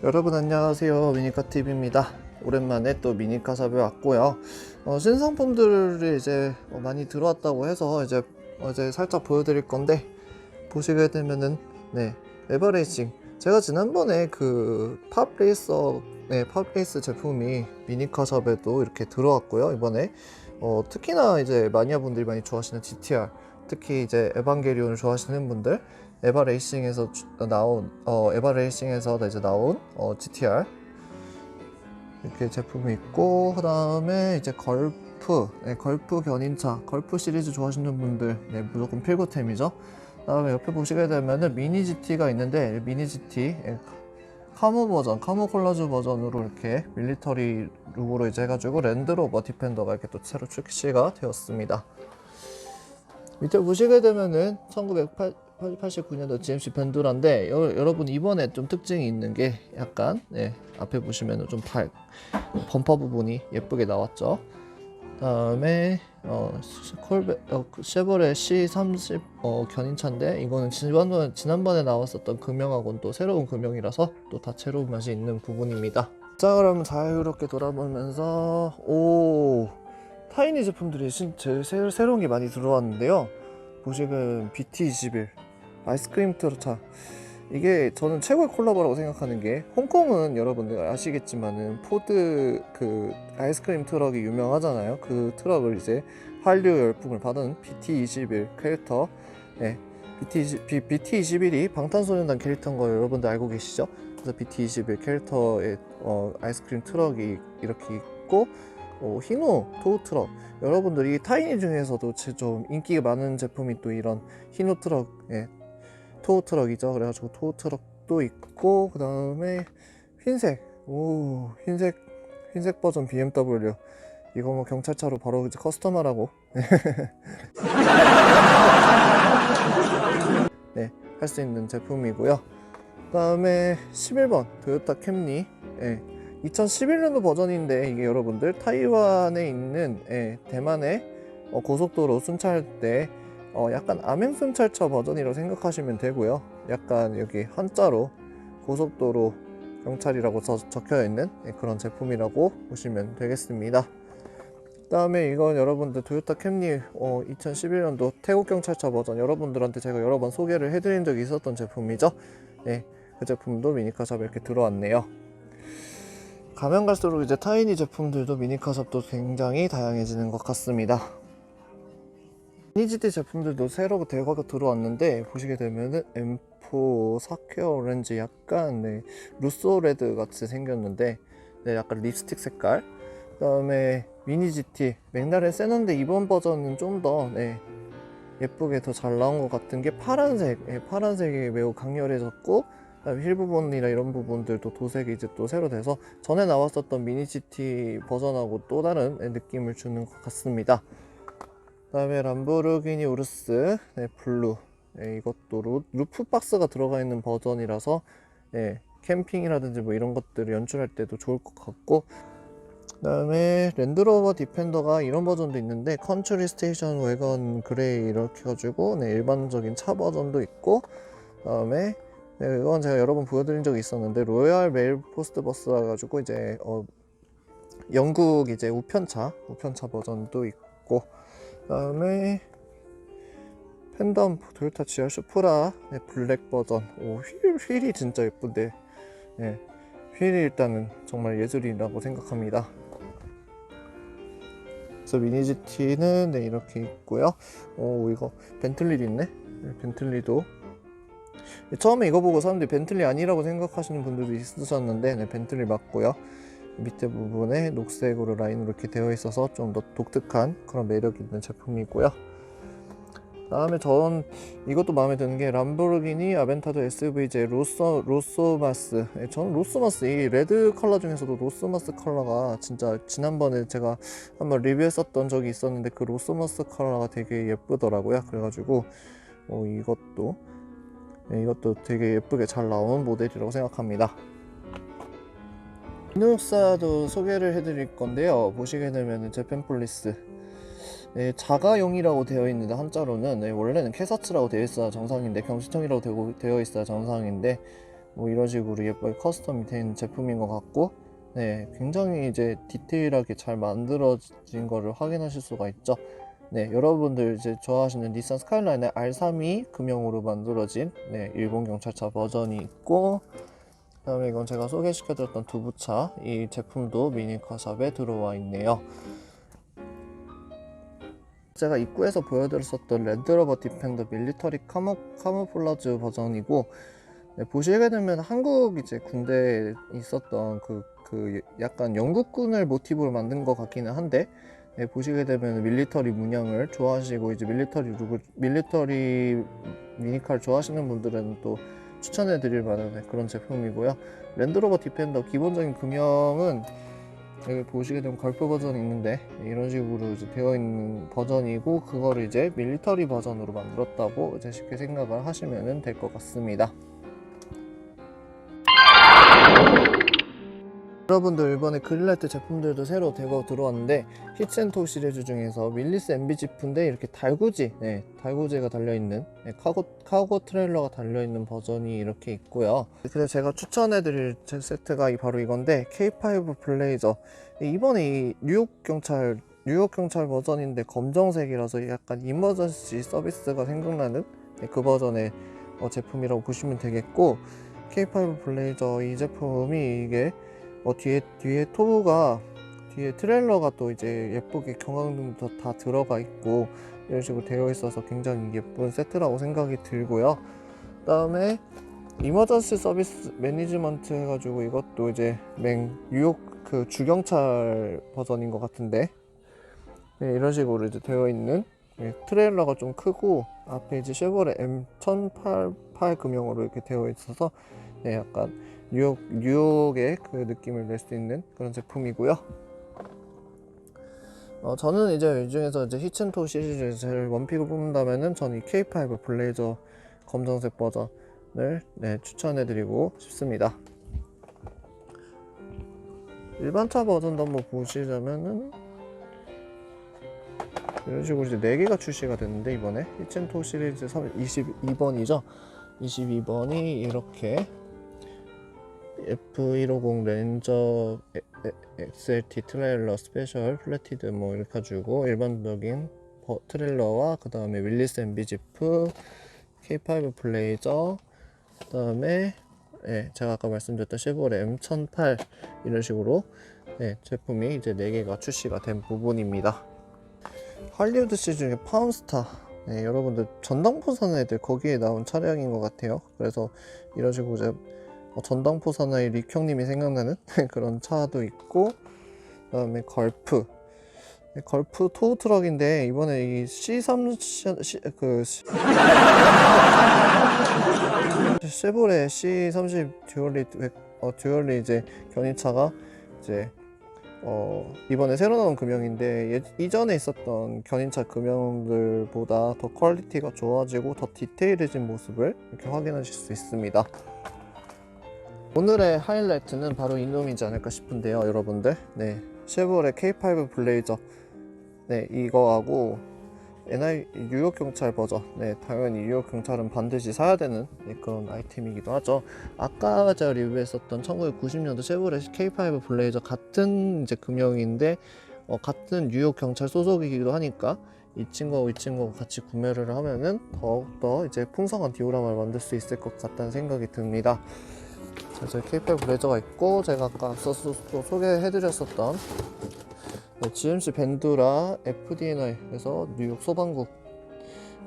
여러분 안녕하세요, 미니카TV입니다. 오랜만에 또 미니카샵에 왔고요. 신상품들이 이제 많이 들어왔다고 해서 이제 어제 살짝 보여드릴 건데, 보시게 되면은 에버레이싱, 제가 지난번에 그 팝레이서 팝레이스 제품이 미니카샵에도 이렇게 들어왔고요. 이번에 특히나 이제 마니아분들이 많이 좋아하시는 GTR, 특히 이제 에반게리온을 좋아하시는 분들, 에바레이싱에서 이제 나온 GTR 이렇게 제품이 있고, 그 다음에 이제 걸프 견인차, 걸프 시리즈 좋아하시는 분들 무조건 필구템이죠. 그 다음에 옆에 보시게 되면은 미니 GT가 있는데, 미니 GT 카모 버전, 카모 콜라주 버전으로 이렇게 밀리터리 룩으로 이제 해가지고 랜드로버 디펜더가 이렇게 또 새로 출시가 되었습니다. 밑에 보시게 되면은 1989년도 GMC 벤두라인데, 여러분 이번에 좀 특징이 있는 게 약간 앞에 보시면은 좀 범퍼 부분이 예쁘게 나왔죠. 다음에 쉐보레 C30 견인차인데, 이거는 지난번에 나왔었던 금형하고는 또 새로운 금형이라서 또 다채로운 맛이 있는 부분입니다. 자, 그러면 자유롭게 돌아보면서 타이니 제품들이 제일 새로운 게 많이 들어왔는데요. 보시면 BT21 아이스크림 트럭차, 이게 저는 최고의 콜라보라고 생각하는 게, 홍콩은 여러분들 아시겠지만은 포드 그 아이스크림 트럭이 유명하잖아요. 그 트럭을 이제 한류 열풍을 받은 BT21 캐릭터, BT21이 방탄소년단 캐릭터인 거 여러분들 알고 계시죠? 그래서 BT21 캐릭터의 아이스크림 트럭이 이렇게 있고, 히노 토우 트럭, 여러분들이 타이니 중에서도 좀 인기가 많은 제품이 또 이런 히노 트럭, 토우 트럭이죠. 그래가지고 토우 트럭도 있고, 그 다음에 흰색 버전 BMW, 이거 뭐 경찰차로 바로 이제 커스텀하라고 할 수 있는 제품이고요. 그 다음에 11번 토요타 캠리, 2011년도 버전인데, 이게 여러분들 타이완에 있는 대만의 고속도로 순찰 때 약간 암행 순찰차 버전이라고 생각하시면 되고요. 약간 여기 한자로 고속도로 경찰이라고 적혀 있는 그런 제품이라고 보시면 되겠습니다. 그 다음에 이건 여러분들 토요타 캠리 2011년도 태국 경찰차 버전, 여러분들한테 제가 여러 번 소개를 해드린 적이 있었던 제품이죠. 그 제품도 미니카샵에 이렇게 들어왔네요. 가면 갈수록 이제 타이니 제품들도 미니카샵도 굉장히 다양해지는 것 같습니다. 미니GT 제품들도 새로 대거가 들어왔는데, 보시게 되면은 M4 사퀘어 오렌지, 약간 루소 레드 같이 생겼는데 약간 립스틱 색깔. 그 다음에 미니GT 맥라렌 세넌데, 이번 버전은 좀 더 예쁘게 더 잘 나온 것 같은 게 파란색이 매우 강렬해졌고, 휠 부분이나 이런 부분들도 도색이 이제 또 새로 돼서 전에 나왔었던 미니 GT 버전하고 또 다른 느낌을 주는 것 같습니다. 그 다음에 람보르기니 우르스 블루, 이것도 루프 박스가 들어가 있는 버전이라서 캠핑이라든지 뭐 이런 것들을 연출할 때도 좋을 것 같고, 그 다음에 랜드로버 디펜더가 이런 버전도 있는데, 컨트리 스테이션 웨건 그레이 이렇게 해가지고 일반적인 차 버전도 있고, 그 다음에 이건 제가 여러 번 보여드린 적이 있었는데, 로얄 메일 포스트 버스라 가지고 이제 영국 이제 우편차 버전도 있고, 그다음에 팬덤 토요타 GR 슈프라 블랙 버전. 휠이 진짜 예쁜데, 휠이 일단은 정말 예술이라고 생각합니다. 그래서 미니 GT는 이렇게 있고요. 이거 벤틀리도 있네. 벤틀리도 처음에 이거 보고 사람들이 벤틀리 아니라고 생각하시는 분들도 있으셨는데, 벤틀리 맞고요. 밑에 부분에 녹색으로 라인으로 이렇게 되어 있어서 좀 더 독특한 그런 매력 있는 제품이고요. 다음에 전 이것도 마음에 드는 게 람보르기니 아벤타도 SVJ 로쏘마스. 저는 로쏘마스, 이 레드 컬러 중에서도 로쏘마스 컬러가 진짜, 지난번에 제가 한번 리뷰했었던 적이 있었는데 그 로쏘마스 컬러가 되게 예쁘더라고요. 그래가지고 이것도 되게 예쁘게 잘 나온 모델이라고 생각합니다. 리눅사도 소개를 해드릴 건데요. 보시게 되면 제펜폴리스, 자가용이라고 되어 있는데, 한자로는 원래는 캐사츠라고 되어 있어야 정상인데, 경시청이라고 되어 있어야 정상인데, 뭐 이런 식으로 예쁘게 커스텀이 된 제품인 것 같고, 네, 굉장히 이제 디테일하게 잘 만들어진 거를 확인하실 수가 있죠. 네, 여러분들 이제 좋아하시는 닛산 스카이라인의 R32 금형으로 만들어진 네, 일본 경찰차 버전이 있고, 그다음에 이건 제가 소개시켜드렸던 두부차, 이 제품도 미니카샵에 들어와 있네요. 제가 입구에서 보여드렸었던 랜드로버 디펜더 밀리터리 카모플라즈 버전이고, 네, 보시게 되면 한국 이제 군대에 있었던 그 약간 영국군을 모티브로 만든 것 같기는 한데, 네, 보시게 되면 밀리터리 문양을 좋아하시고 이제 밀리터리 미니카를 좋아하시는 분들은 또 추천해 드릴 만한 그런 제품이고요. 랜드로버 디펜더 기본적인 금형은 여기 보시게 되면 걸프 버전이 있는데 이런 식으로 이제 되어 있는 버전이고, 그거를 이제 밀리터리 버전으로 만들었다고 이제 쉽게 생각을 하시면 될 것 같습니다. 여러분들 이번에 그릴라이트 제품들도 새로 대거 들어왔는데, 히치앤토 시리즈 중에서 밀리스 MB-G인데 이렇게 달구지가 달려있는 카고 트레일러가 달려있는 버전이 이렇게 있고요. 그래서 제가 추천해드릴 세트가 바로 이건데, K5 블레이저. 이번에 이 뉴욕 경찰 버전인데 검정색이라서 약간 이머전시 서비스가 생각나는 그 버전의 제품이라고 보시면 되겠고, K5 블레이저 이 제품이 이게 뒤에 트레일러가 또 이제 예쁘게 경광등도 다 들어가 있고 이런 식으로 되어 있어서 굉장히 예쁜 세트라고 생각이 들고요. 그 다음에 이머전시 서비스 매니지먼트 해가지고 이것도 이제 뉴욕 그 주경찰 버전인 것 같은데, 네, 이런 식으로 이제 되어 있는, 네, 트레일러가 좀 크고 앞에 이제 쉐보레 M1088 금형으로 이렇게 되어 있어서, 네, 약간 뉴욕의 그 느낌을 낼 수 있는 그런 제품이고요. 저는 이제 이 중에서 이제 히치앤토 시리즈에서 제일 원픽을 뽑는다면은 저는 이 K5 블레이저 검정색 버전을 추천해드리고 싶습니다. 일반차 버전도 한번 보시자면은 이런 식으로 이제 4개가 출시가 됐는데, 이번에 히치앤토 시리즈 22번이죠. 22번이 이렇게 F150 렌저 XLT 트레일러 스페셜 플래티드 뭐 이렇게 가지고 일반적인 트레일러와 그 다음에 윌리스 MB-G K5 블레이저, 그 다음에 제가 아까 말씀드렸던 쉐보레 M1008 이런 식으로 제품이 이제 4개가 출시가 된 부분입니다. 할리우드 시 중에 파운스타, 여러분들 전당포 사나이들 거기에 나온 차량인 것 같아요. 그래서 이런 식으로 이제 전당포 사나이 릭형님이 생각나는 그런 차도 있고, 그 다음에 걸프 토우 트럭인데 이번에 이 쉐보레 C30 듀얼리 이제 견인차가 이제 이번에 새로 나온 금형인데, 이전에 있었던 견인차 금형들보다 더 퀄리티가 좋아지고 더 디테일해진 모습을 이렇게 확인하실 수 있습니다. 오늘의 하이라이트는 바로 이놈이지 않을까 싶은데요, 여러분들. 네, 쉐보레 K5 블레이저, 이거하고 뉴욕 경찰 버전. 당연히 뉴욕 경찰은 반드시 사야 되는 그런 아이템이기도 하죠. 아까 제가 리뷰했었던 1990년도 쉐보레 K5 블레이저 같은 이제 금형인데 같은 뉴욕 경찰 소속이기도 하니까 이 친구하고 같이 구매를 하면은 더욱더 이제 풍성한 디오라마를 만들 수 있을 것 같다는 생각이 듭니다. 자, K5 블레이저가 있고, 제가 아까 소개해드렸었던 GMC 벤두라 FDNI에서 뉴욕 소방국,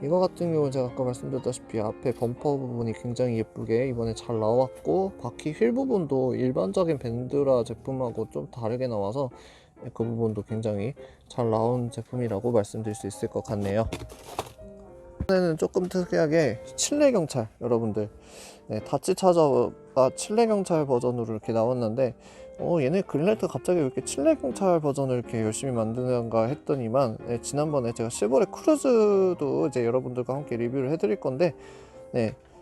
이거 같은 경우는 제가 아까 말씀드렸다시피 앞에 범퍼 부분이 굉장히 예쁘게 이번에 잘 나왔고, 바퀴 휠 부분도 일반적인 벤두라 제품하고 좀 다르게 나와서 그 부분도 굉장히 잘 나온 제품이라고 말씀드릴 수 있을 것 같네요. 이번에는 조금 특이하게 칠레 경찰, 여러분들 다치 차저가 칠레 경찰 버전으로 이렇게 나왔는데, 얘네 그린라이트가 갑자기 왜 이렇게 칠레 경찰 버전을 이렇게 열심히 만드는가 했더니만, 지난번에 제가 쉐보레 크루즈도 이제 여러분들과 함께 리뷰를 해드릴 건데,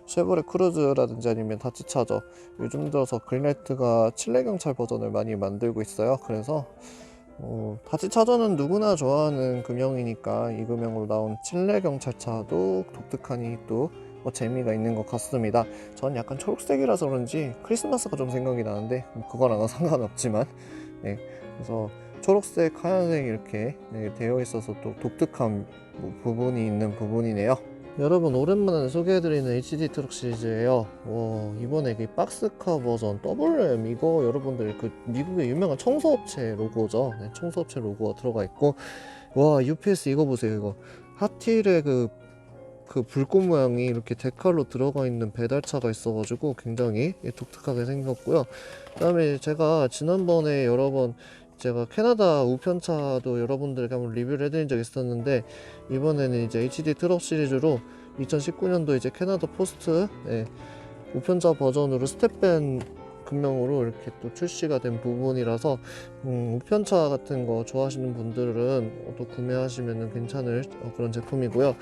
쉐보레 크루즈라든지 아니면 다치 차저, 요즘 들어서 그린라이트가 칠레 경찰 버전을 많이 만들고 있어요. 그래서 다치 차저는 누구나 좋아하는 금형이니까 이 금형으로 나온 칠레 경찰차도 독특하니 또 재미가 있는 것 같습니다. 전 약간 초록색이라서 그런지 크리스마스가 좀 생각이 나는데 그거랑은 상관없지만, 네, 그래서 초록색, 하얀색 이렇게 되어 있어서 또 독특한 부분이 있는 부분이네요. 여러분, 오랜만에 소개해드리는 HD 트럭 시리즈예요. 이번에 이 박스카 버전 WM, 이거 여러분들 그 미국의 유명한 청소업체 로고죠. 네, 청소업체 로고가 들어가 있고, 와, UPS 이거 보세요. 이거 하틸의 그 불꽃 모양이 이렇게 데칼로 들어가 있는 배달차가 있어가지고 굉장히 독특하게 생겼고요. 그 다음에 제가 지난번에 여러 번 제가 캐나다 우편차도 여러분들에게 한번 리뷰를 해드린 적이 있었는데, 이번에는 이제 HD 트럭 시리즈로 2019년도 이제 캐나다 포스트 우편차 버전으로 스텝밴 금형으로 이렇게 또 출시가 된 부분이라서 우편차 같은 거 좋아하시는 분들은 또 구매하시면 괜찮을 그런 제품이고요.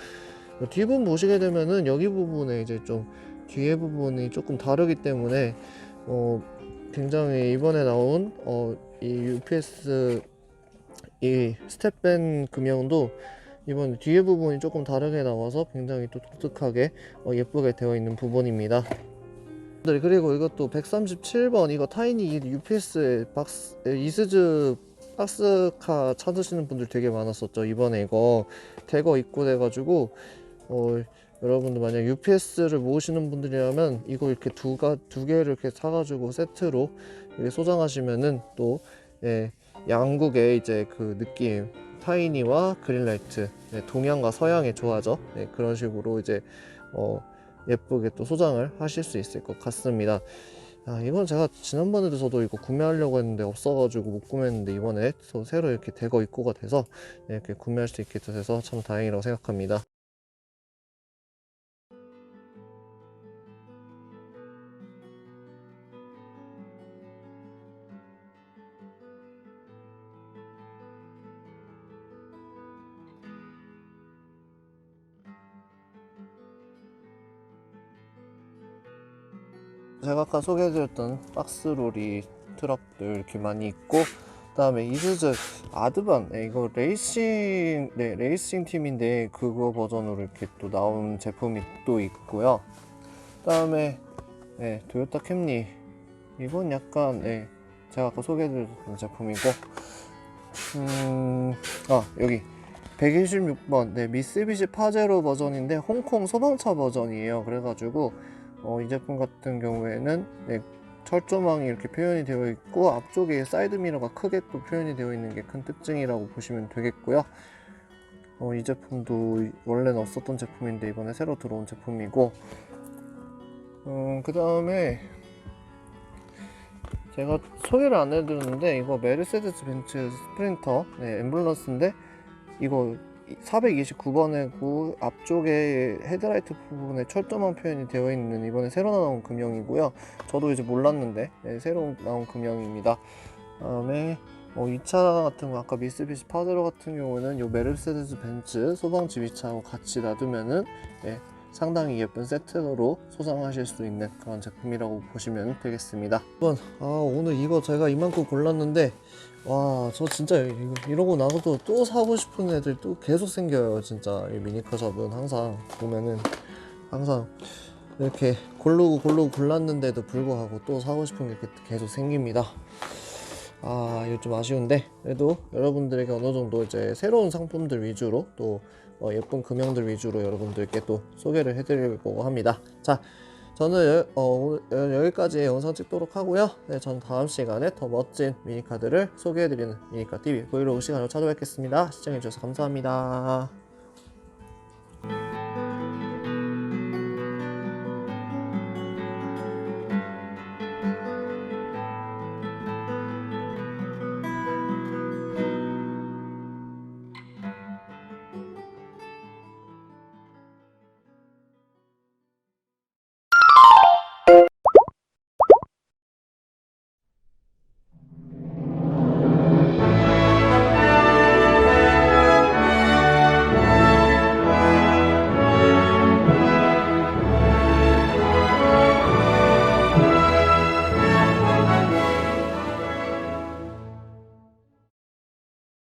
뒷부분 보시게 되면은 여기 부분에 이제 좀 뒤에 부분이 조금 다르기 때문에 굉장히 이번에 나온 이 UPS 이 스텝밴 금형도 이번 뒤에 부분이 조금 다르게 나와서 굉장히 또 독특하게 예쁘게 되어 있는 부분입니다. 그리고 이것도 137번 이거 타이니 UPS 박스 이스즈 박스카 찾으시는 분들 되게 많았었죠. 이번에 이거 대거 입고돼가지고 여러분들 만약 UPS를 모으시는 분들이라면 이거 이렇게 두 개를 이렇게 사가지고 세트로 이렇게 소장하시면은 또 양국의 이제 그 느낌, 타이니와 그린라이트, 동양과 서양의 조화죠. 그런 식으로 이제 예쁘게 또 소장을 하실 수 있을 것 같습니다. 이건 제가 지난번에도 저도 이거 구매하려고 했는데 없어가지고 못 구매했는데, 이번에 또 새로 이렇게 대거 입고가 돼서 이렇게 구매할 수 있게 돼서 참 다행이라고 생각합니다. 제가 아까 소개해드렸던 박스로리 트럭들 이렇게 많이 있고, 그 다음에 이수즈 아드반, 이거 레이싱 팀인데 그거 버전으로 이렇게 또 나온 제품이 또 있고요. 그 다음에 토요타 캠리, 이건 약간 제가 아까 소개해드렸던 제품이고, 여기 126번 미쓰비시 파제로 버전인데 홍콩 소방차 버전이에요. 그래가지고 이 제품 같은 경우에는 철조망이 이렇게 표현이 되어 있고, 앞쪽에 사이드미러가 크게 또 표현이 되어 있는 게 큰 특징이라고 보시면 되겠고요. 이 제품도 원래는 없었던 제품인데 이번에 새로 들어온 제품이고, 그 다음에 제가 소개를 안 해드렸는데, 이거 메르세데스 벤츠 스프린터 앰뷸런스인데, 이거 429번이고 앞쪽에 헤드라이트 부분에 철조망 표현이 되어 있는 이번에 새로 나온 금형이고요. 저도 이제 몰랐는데 새로 나온 금형입니다. 다음에 이 차 같은 거 아까 미쓰비시 파제로 같은 경우는 요 메르세데스 벤츠 소방 지휘차하고 같이 놔두면은 상당히 예쁜 세트로 소장하실 수 있는 그런 제품이라고 보시면 되겠습니다. 오늘 이거 제가 이만큼 골랐는데, 와, 저 진짜 이러고 나서도 또 사고 싶은 애들 또 계속 생겨요. 진짜 이 미니카 샵은 항상 보면은 항상 이렇게 고르고 골랐는데도 불구하고 또 사고 싶은 게 계속 생깁니다. 이거 좀 아쉬운데, 그래도 여러분들에게 어느 정도 이제 새로운 상품들 위주로 또 예쁜 금형들 위주로 여러분들께 또 소개를 해드리려고 합니다. 자, 저는 여기까지 영상 찍도록 하고요. 저는 다음 시간에 더 멋진 미니카들을 소개해드리는 미니카 TV 브이로그 시간으로 찾아뵙겠습니다. 시청해주셔서 감사합니다.